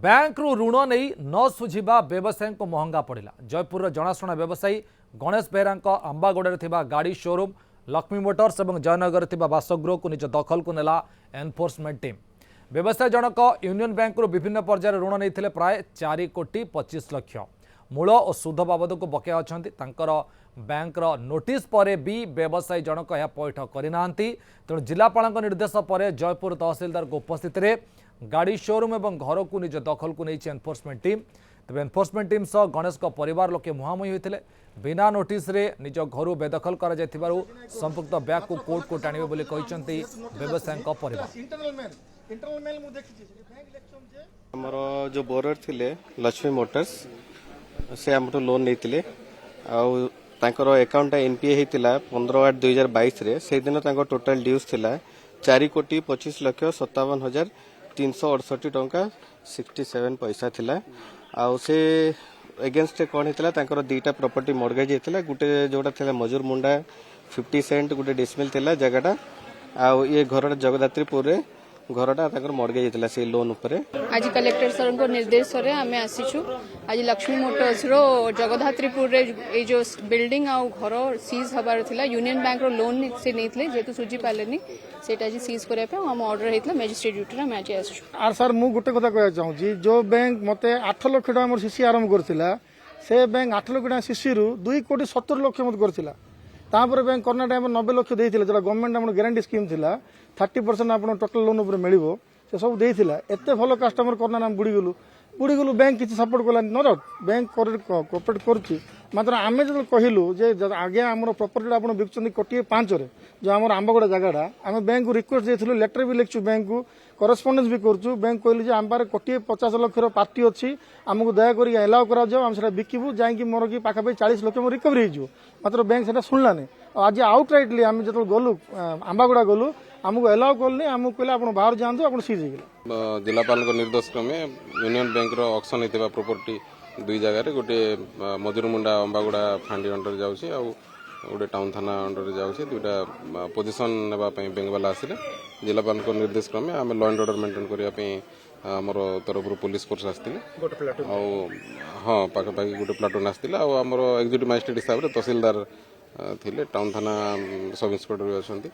Bank रु ऋण नहीं न सुझा व्यवसायी को महंगा पड़ा। जयपुर जनाशुना व्यवसायी गणेश बेहरा अंबागोड़े गाड़ी शोरूम लक्ष्मी मोटर्स और जयनगर बासगृह को निज दखल को नेला एनफोर्समेंट टीम। व्यवसायी जनक यूनियन बैंक रु विभिन्न पर्यायर ऋण नहीं प्राय 4,25,00,000 मूल और सुध बाबद को बकेया अच्छा। बैंक नोटिस पर भी व्यवसायी जनक यह पैठ करना। तेणु जिलापाल निर्देश पर जयपुर तहसिलदार उपस्थित गाड़ी शोरूम और घर को निज दखल को नहीं एनफोर्समेंट टीम। तेज एनफोर्समेंट टीम सह गणेश परिवार लोके मुहांमुही होते। बिना नोटिस रे निज घर बेदखल कर संपुक्त बैंक को कोर्ट को टाणिबे बोली कहते व्यवसायी परिवार। हमर जो बोरर थिले लक्ष्मी मोटर्स से हमठो लोन नैतिले आउ तांकर अकाउंट एनपीए हेतिला 15/8/2022 रे से दिन तांकर टोटल ड्यूज थिला 4,25,57,368 टंका 67 पैसा थिला। आउ से एगेंस्ट कौन होता तांकर दुईटा प्रॉपर्टी मॉर्गेज होता। गोटे जोड़ा थिला मजूर मुंडा 50 सेंट गोटे डिसमिल थिला जगहटा। आउ ये घर जगदात्रीपुर रे घरटा मॉर्गेज होता से लोन उपरे। आज कलेक्टर सर को निर्देश रे आमे आसीछु। आज लक्ष्मी मोटर्स रो जगदात्रीपुर रे ए जो बिल्डिंग आ घर सीज हबार थिला यूनियन बैंक रो लोन से नैतले जेतु सुझी पालेनी सेटा जी सीज करे पे हम ऑर्डर हेतला मजिस्ट्रेट ड्यूटी रे मैच आसीछु। आर सर मु गुटे कथा कहया चाहू छी जो बैंक मते 8 लाख टका मोर सीसी आरंभ करथिला से बैंक 8 लाख टका सीसी रु 2,70,00,000 मत करथिला। तापर बैंक कोरोना टाइम 90 लाख देथिला जेटा गवर्नमेंट हमर गारंटी स्कीम थिला 30% आपन टोटल लोन ऊपर मिलिबो से सब देथिला। एते भलो कस्टमर कोरोना नाम बुड़ी गलु बैंक किसी सपोर्ट कला न डाउट बैंक कोऑपरेट करछि। मात्र आमे जब कहिलु जे आगे हमर प्रॉपर्टी आपन बिकचंदी 1.5 रे जो हमर आंबागोड़ा जगहटा आमे बैंक को रिक्वेस्ट देथिलु लेटर भी लिखछु बैंक को करेस्पोंडेंस भी करछु। बैंक कहलु जे आम पारे 1,50,00,000 रो पार्टी अछि हमको दया करी अलाउ करा जाओ हम सेटा बिकिबु जाई कि मोर की पाखा पे 40 लाख मो रिकवरी हिजु। मात्र बैंक सेटा सुनलानी। आज आउटराइटली आमे जतो गलु आंबागोड़ा गलु हमको अलाउ करले हमको कहले आपण बाहर जानतो आपण सीज गेला। जिलापाल निर्देश क्रमे यूनियन बैंक रो ऑक्शन हेतिबा प्रॉपर्टी दुई जगह रे गोटे मजूर मुंडा अंबागुड़ा फांडी अंडर जाउछि आ गोटे टाउन थाना अंडर जाउछि। दुईटा पोजीशन नेबा पई बैंक वाला आसिले जिलापाल निर्देश क्रमे आमे लॉ एंड ऑर्डर मेंटेन करिया पई हमर तरफ पुलिस फोर्स आस्तिले आ हां पाखा पाखी गोटे प्लाटून आस्तिले आ हमर एग्जीक्यूटिव मजिस्ट्रेट हिसाब रे तहसीलदार थिले टाउन थाना सब इंस्पेक्टर भी अछंती।